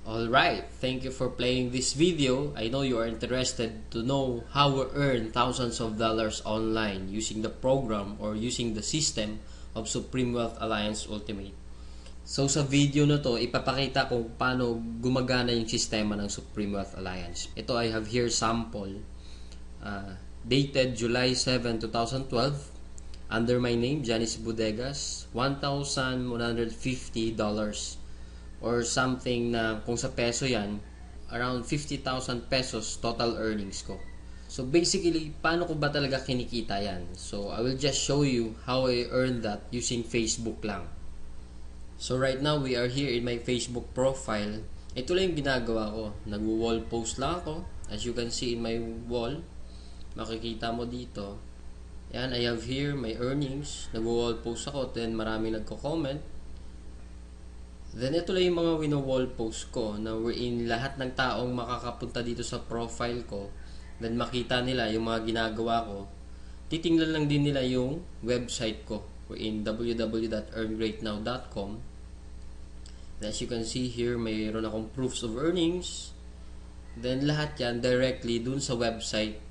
Alright, thank you for playing this video. I know you are interested to know how we earn thousands of dollars online using the program or using the system of Supreme Wealth Alliance Ultimate. So sa video na to, ipapakita kung paano gumagana yung sistema ng Supreme Wealth Alliance. Ito I have here sample dated July 7, 2012 under my name, Janice Bodegas, $1,150 or something na kung sa peso yan, around 50,000 pesos total earnings ko. So basically, paano ko ba talaga kinikita yan? So I will just show you how I earned that using Facebook lang. So right now, we are here in my Facebook profile. Ito lang yung ginagawa ko. Nag-wall post lang ako. As you can see in my wall, makikita mo dito. Yan, I have here my earnings. Nag-wall post ako, then marami nagko-comment. Then ito lang yung mga wino-wall post ko na wherein lahat ng taong makakapunta dito sa profile ko, then makita nila yung mga ginagawa ko. Titingnan lang din nila yung website ko wherein www.earngreatnow.com. As you can see here, mayroon akong proofs of earnings. Then lahat yan directly dun sa website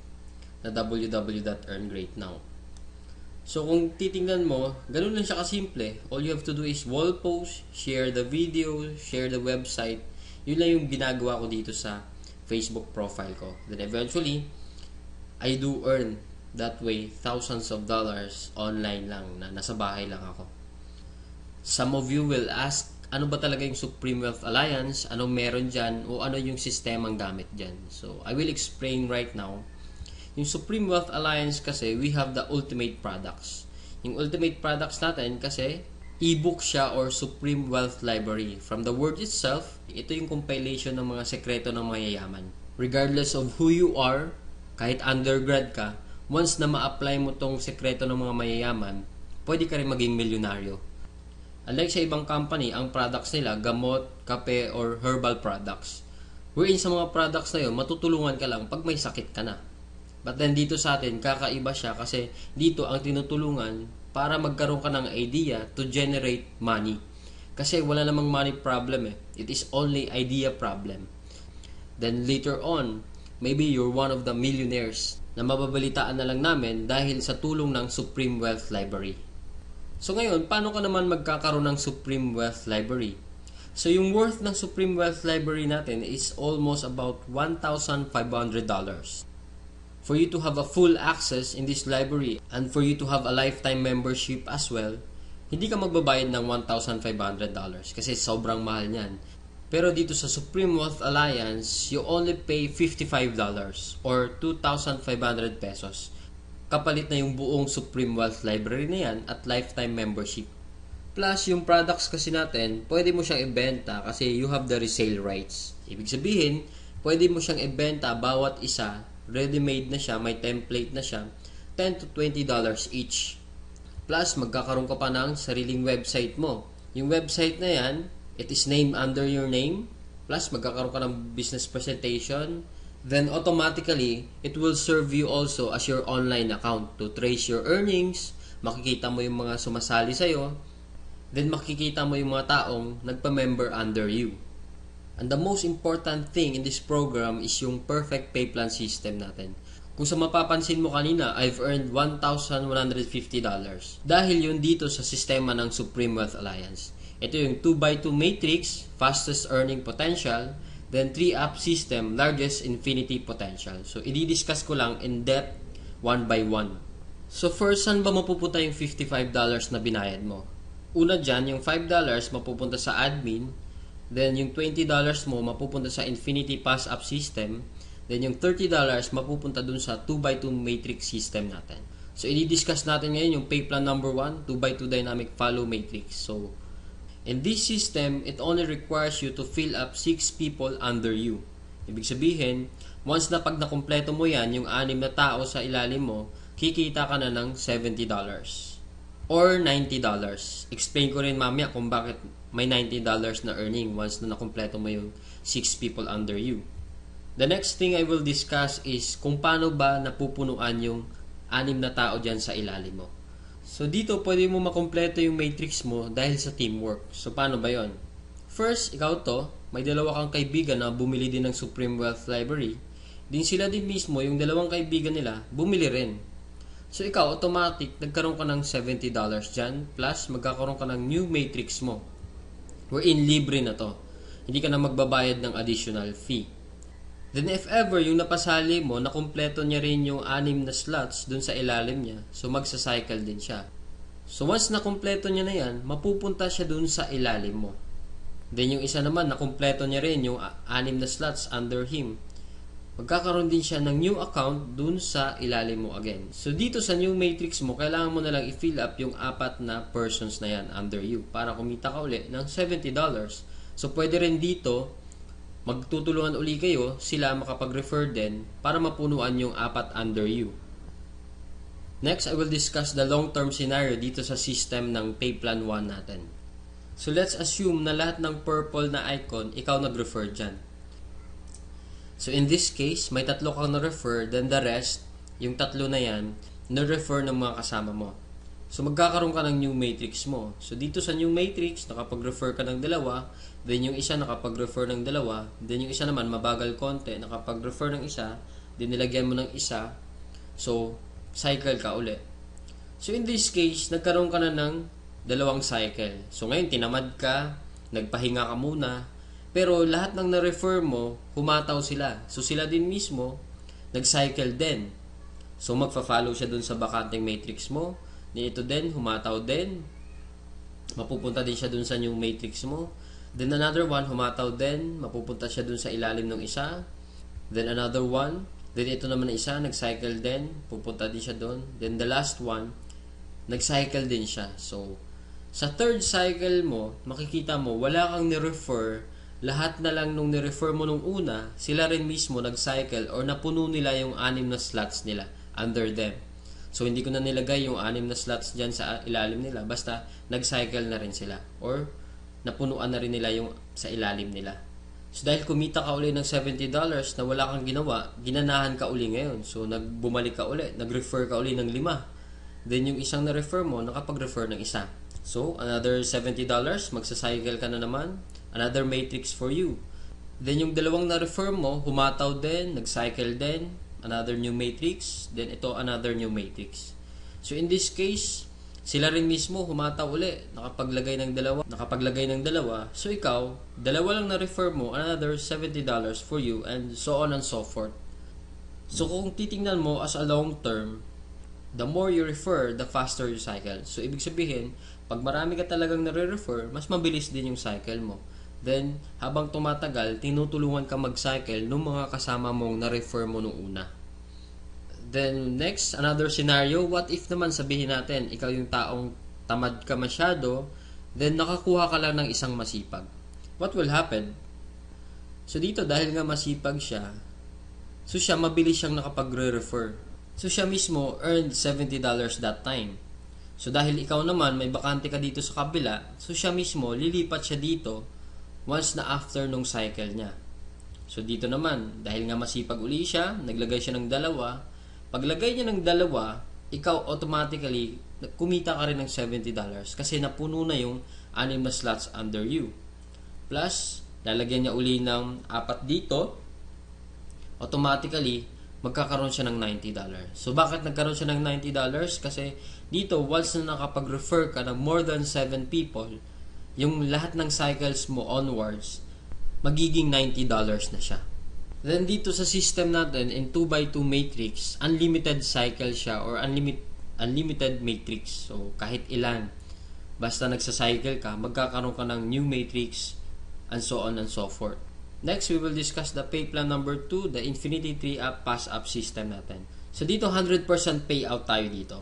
na www.earngreatnow. So kung titingnan mo, ganun lang siya kasimple. All you have to do is wall post, share the video, share the website. Yun lang yung ginagawa ko dito sa Facebook profile ko. Then eventually, I do earn that way thousands of dollars online lang na nasa bahay lang ako. Some of you will ask, ano ba talaga yung Supreme Wealth Alliance? Anong meron dyan? O ano yung sistemang gamit dyan? So I will explain right now. Yung Supreme Wealth Alliance kasi, we have the ultimate products. Yung ultimate products natin kasi, ebook siya or Supreme Wealth Library. From the word itself, ito yung compilation ng mga sekreto ng mayayaman. Regardless of who you are, kahit undergrad ka, once na ma-apply mo tong sekreto ng mga mayayaman, pwede ka rin maging milyonaryo. Unlike sa ibang company, ang products nila, gamot, kape, or herbal products. Wherein sa mga products na yun, matutulungan ka lang pag may sakit ka na. But then dito sa atin, kakaiba siya kasi dito ang tinutulungan para magkaroon ka ng idea to generate money. Kasi wala namang money problem eh. It is only idea problem. Then later on, maybe you're one of the millionaires na mababalitaan na lang namin dahil sa tulong ng Supreme Wealth Library. So ngayon, paano ka naman magkakaroon ng Supreme Wealth Library? So yung worth ng Supreme Wealth Library natin is almost about $1,500. For you to have a full access in this library and for you to have a lifetime membership as well, hindi ka magbabayad ng $1,500 kasi sobrang mahal niyan. Pero dito sa Supreme Wealth Alliance, you only pay $55 or 2,500 pesos. Kapalit na yung buong Supreme Wealth Library na yan at lifetime membership. Plus, yung products kasi natin, pwede mo siyang ibenta kasi you have the resale rights. Ibig sabihin, pwede mo siyang ibenta bawat isa. Ready-made na siya, may template na siya, $10 to $20 each. Plus, magkakaroon ka pa ng sariling website mo. Yung website na yan, it is named under your name. Plus, magkakaroon ka ng business presentation. Then, automatically, it will serve you also as your online account to trace your earnings. Makikita mo yung mga sumasali sa'yo. Then, makikita mo yung mga taong nagpa-member under you. And the most important thing in this program is yung perfect pay plan system natin. Kung sa mapapansin mo kanina, I've earned $1,150 dahil yun dito sa sistema ng Supreme Wealth Alliance. Ito yung 2x2 matrix, fastest earning potential, then 3-up system, largest infinity potential. So, i-discuss ko lang in depth, one by one. So, first, saan ba mapupunta yung $55 na binayad mo? Una dyan, yung $5 mapupunta sa admin. Then, yung $20 mo mapupunta sa Infinity Pass-Up System. Then, yung $30 mapupunta dun sa 2x2 Matrix System natin. So, i-discuss natin ngayon yung pay plan number 1, 2x2 Dynamic Follow Matrix. So, in this system, it only requires you to fill up 6 people under you. Ibig sabihin, once na pag nakumpleto mo yan, yung 6 na tao sa ilalim mo, kikita ka na ng $70 or $90. Explain ko rin mamaya kung bakit may $90 na earning once na nakumpleto mo yung 6 people under you. The next thing I will discuss is kung paano ba napupunuan yung 6 na tao dyan sa ilalim mo. So dito pwede mo makumpleto yung matrix mo dahil sa teamwork. So paano ba yon? First, ikaw to, may dalawa kang kaibigan na bumili din ng Supreme Wealth Library. Din sila din mismo, yung dalawang kaibigan nila, bumili rin. So ikaw, automatic, nagkaroon ka ng $70 dyan, plus magkakaroon ka ng new matrix mo. Wherein libre na to. Hindi ka na magbabayad ng additional fee. Then if ever, yung napasali mo, nakumpleto niya rin yung 6 na slots dun sa ilalim niya, so magsa-cycle din siya. So once nakumpleto niya na yan, mapupunta siya dun sa ilalim mo. Then yung isa naman, nakumpleto niya rin yung 6 na slots under him. Magkakaroon din siya ng new account dun sa ilalim mo again. So dito sa new matrix mo, kailangan mo na lang i-fill up yung 4 na persons na yan under you para kumita ka uli ng $70. So pwede rin dito, magtutulungan uli kayo, sila makapag-refer din para mapunuan yung 4 under you. Next, I will discuss the long-term scenario dito sa system ng Pay Plan 1 natin. So let's assume na lahat ng purple na icon, ikaw nag-refer dyan. So in this case, may 3 kang na-refer, then the rest, yung 3 na yan, na-refer ng mga kasama mo. So magkakaroon ka ng new matrix mo. So dito sa new matrix, nakapag-refer ka ng 2, then yung isa nakapag-refer ng 2, then yung isa naman mabagal konti, nakapag-refer ng isa, then nilagyan mo ng isa, so cycle ka uli. So in this case, nagkaroon ka na ng 2 cycle. So ngayon tinamad ka, nagpahinga ka muna, pero lahat ng na-refer mo, humataw sila. So sila din mismo, nag-cycle din. So magfa-follow siya dun sa bakanteng matrix mo. Ito din, humataw din. Mapupunta din siya dun sa new matrix mo. Then another one, humataw din. Mapupunta siya dun sa ilalim ng isa. Then another one. Then ito naman na isa, nag-cycle din. Pupunta din siya dun. Then the last one, nag-cycle din siya. So, sa third cycle mo, makikita mo, wala kang ni-refer. Lahat na lang nung ni-refer mo nung una, sila rin mismo nag-cycle or napuno nila yung 6 na slots nila under them. So, hindi ko na nilagay yung 6 na slots dyan sa ilalim nila. Basta, nag-cycle na rin sila. Or, napunuan na rin nila yung sa ilalim nila. So, dahil kumita ka uli ng $70 na wala kang ginawa, ginanahan ka uli ngayon. So, bumalik ka uli. Nag-refer ka uli ng 5. Then, yung isang na-refer mo, nakapag-refer ng isa. So, another $70, magsa-cycle ka na naman. Another matrix for you. Then, yung 2 na-refer mo, humataw din, nag-cycle din. Another new matrix. Then, ito, another new matrix. So, in this case, sila rin mismo humataw uli. Nakapaglagay ng 2. So, ikaw, 2 lang na-refer mo, another $70 for you, and so on and so forth. So, kung titingnan mo as a long term, the more you refer, the faster you cycle. So, ibig sabihin, pag marami ka talagang nare-refer, mas mabilis din yung cycle mo. Then, habang tumatagal, tinutulungan ka mag-cycle ng mga kasama mong na-refer mo nung una. Then, next, another scenario, what if naman sabihin natin, ikaw yung taong tamad ka masyado, then nakakuha ka lang ng isang masipag. What will happen? So, dito, dahil nga masipag siya, so siya, mabilis siyang nakapagre-refer. So, siya mismo earned $70 that time. So, dahil ikaw naman, may bakante ka dito sa kabila, so siya mismo, lilipat siya dito once na after nung cycle niya. So, dito naman, dahil nga masipag uli siya, naglagay siya ng 2. Paglagay niya ng 2, ikaw automatically, kumita ka rin ng $70 kasi napuno na yung 6 na slots under you. Plus, lalagyan niya uli ng 4 dito, automatically, magkakaroon siya ng $90. So, bakit nagkaroon siya ng $90? Kasi dito, once na nakapag-refer ka ng more than 7 people, yung lahat ng cycles mo onwards, magiging $90 na siya. Then dito sa system natin, in 2x2 matrix, unlimited cycle siya or unlimited matrix. So, kahit ilan, basta nagsa-cycle ka, magkakaroon ka ng new matrix, and so on and so forth. Next, we will discuss the pay plan number 2, the Infinity 3-up pass-up system natin. So, dito 100% payout tayo dito.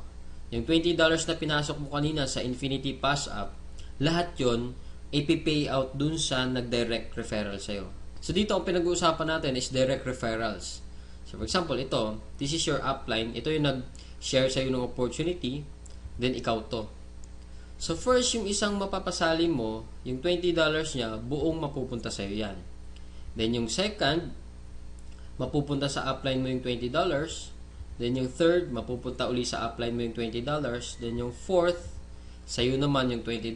Yung $20 na pinasok mo kanina sa Infinity pass-up, lahat yon ipi-payout dun sa nag-direct referral sa'yo. So, dito ang pinag-uusapan natin is direct referrals. So, for example, ito, this is your upline. Ito yung nag-share sa'yo ng opportunity, then ikaw to. So, first, yung isang mapapasali mo, yung $20 niya, buong mapupunta sa'yo yan. Then, yung second, mapupunta sa upline mo yung $20. Then, yung third, mapupunta uli sa upline mo yung $20. Then, yung fourth, sa'yo naman yung $20.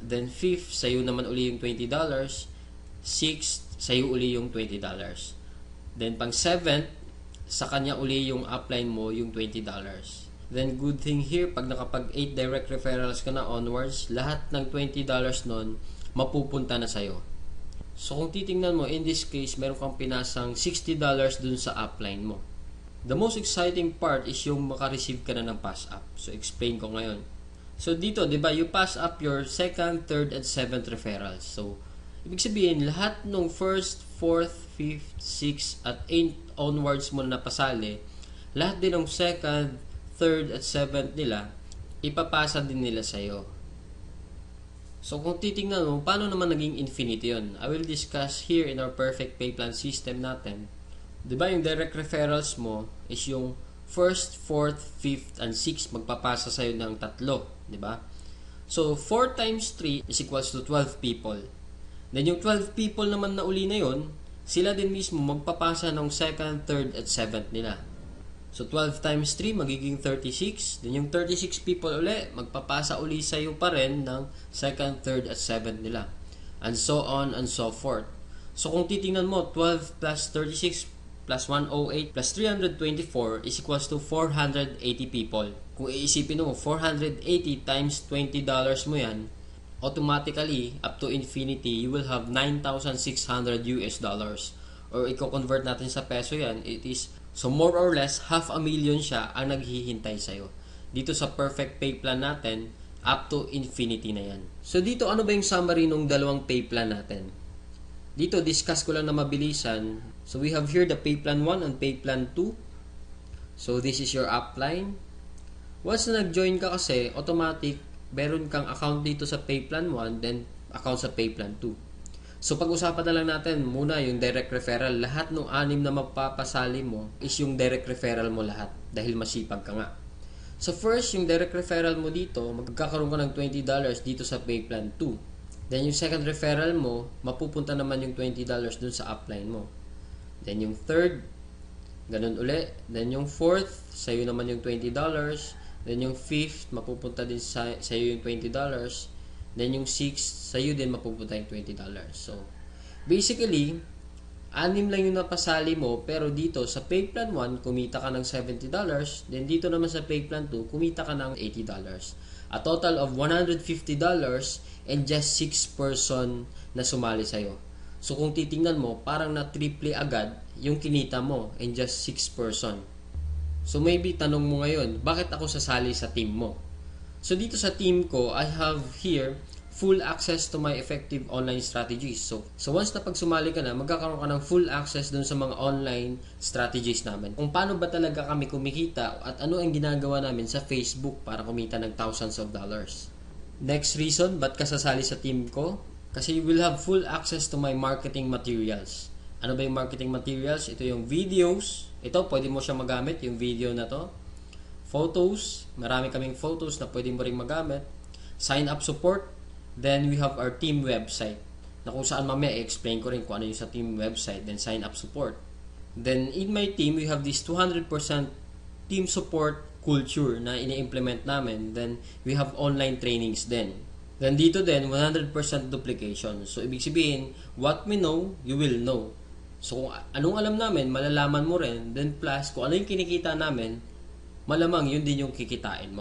Then 5th, sa'yo naman uli yung $20. 6th, sa'yo uli yung $20. Then pang 7th, sa kanya uli yung upline mo yung $20. Then good thing here, pag nakapag 8 direct referrals ka na onwards, lahat ng $20 nun mapupunta na sa'yo. So kung titingnan mo, in this case, meron kang pinasang $60 dun sa upline mo. The most exciting part is yung makareceive ka na ng pass up. So explain ko ngayon. So dito, di ba, you pass up your 2nd, 3rd, and 7th referrals. So ibig sabihin, lahat ng 1st, 4th, 5th, 6th, at 8th onwards mo na napasali, lahat din ng 2nd, 3rd, at 7th nila, ipapasa din nila sa'yo. So kung titingnan mo, paano naman naging infinity yun? I will discuss here in our perfect pay plan system natin. Diba yung direct referrals mo is yung 1st, 4th, 5th, and 6th magpapasa sa'yo ng 3. Diba? So 4 times 3 is equals to 12 people. Then yung 12 people naman na uli na yun, sila din mismo magpapasa ng 2nd, 3rd, at 7th nila. So 12 times 3 magiging 36. Then yung 36 people uli, magpapasa uli sa'yo pa rin ng 2nd, 3rd, at 7th nila. And so on and so forth. So kung titingnan mo, 12 plus 36 plus 108 plus 324 is equals to 480 people. Kung iisipin mo, 480 times $20 mo yan, automatically, up to infinity, you will have 9,600 US dollars. Or i-convert natin sa peso yan, it is, so more or less, 500,000 siya ang naghihintay sa'yo. Dito sa perfect pay plan natin, up to infinity na yan. So dito, ano ba yung summary ng dalawang pay plan natin? Dito, discuss ko lang na mabilisan. So we have here the pay plan 1 and pay plan 2. So this is your upline. Once na nag-join ka kasi, automatic, meron kang account dito sa pay plan 1, then account sa pay plan 2. So pag-usapan na lang natin muna yung direct referral. Lahat ng 6 na magpapasali mo is yung direct referral mo lahat dahil masipag ka nga. So first, yung direct referral mo dito, magkakaroon ka ng $20 dito sa pay plan 2. Then yung second referral mo, mapupunta naman yung $20 dun sa upline mo. Then yung third, ganun uli. Then yung fourth, sa'yo naman yung $20. Then yung fifth, mapupunta din sa'yo yung $20. Then yung sixth, sa'yo din mapupunta yung $20. So, basically, 6 lang yung napasali mo, pero dito sa pay plan 1, kumita ka ng $70. Then dito naman sa pay plan 2, kumita ka ng $80. A total of $150 and just 6 person na sumali sa'yo. So kung titingnan mo, parang na-triple agad yung kinita mo and just 6 person. So maybe tanong mo ngayon, bakit ako sasali sa team mo? So dito sa team ko, I have here full access to my effective online strategies. So once na pag sumali ka na, magkakaroon ka ng full access dun sa mga online strategies namin. Kung paano ba talaga kami kumikita at ano ang ginagawa namin sa Facebook para kumita ng thousands of dollars. Next reason, ba't ka sasali sa team ko? Kasi you will have full access to my marketing materials. Ano ba yung marketing materials? Ito yung videos. Ito, pwede mo siya magamit, yung video na to. Photos. Marami kaming photos na pwede mo rin magamit. Sign up support. Then we have our team website. Na kung saan mamaya i-explain ko rin kung ano yung sa team website. Then sign up support. Then in my team, we have this 200% team support culture na ini-implement namin. Then we have online trainings din. Then dito din, 100% duplication. So ibig sabihin, what we know, you will know. So kung anong alam namin, malalaman mo rin. Then plus, kung ano yung kinikita namin, malamang yun din yung kikitain mo.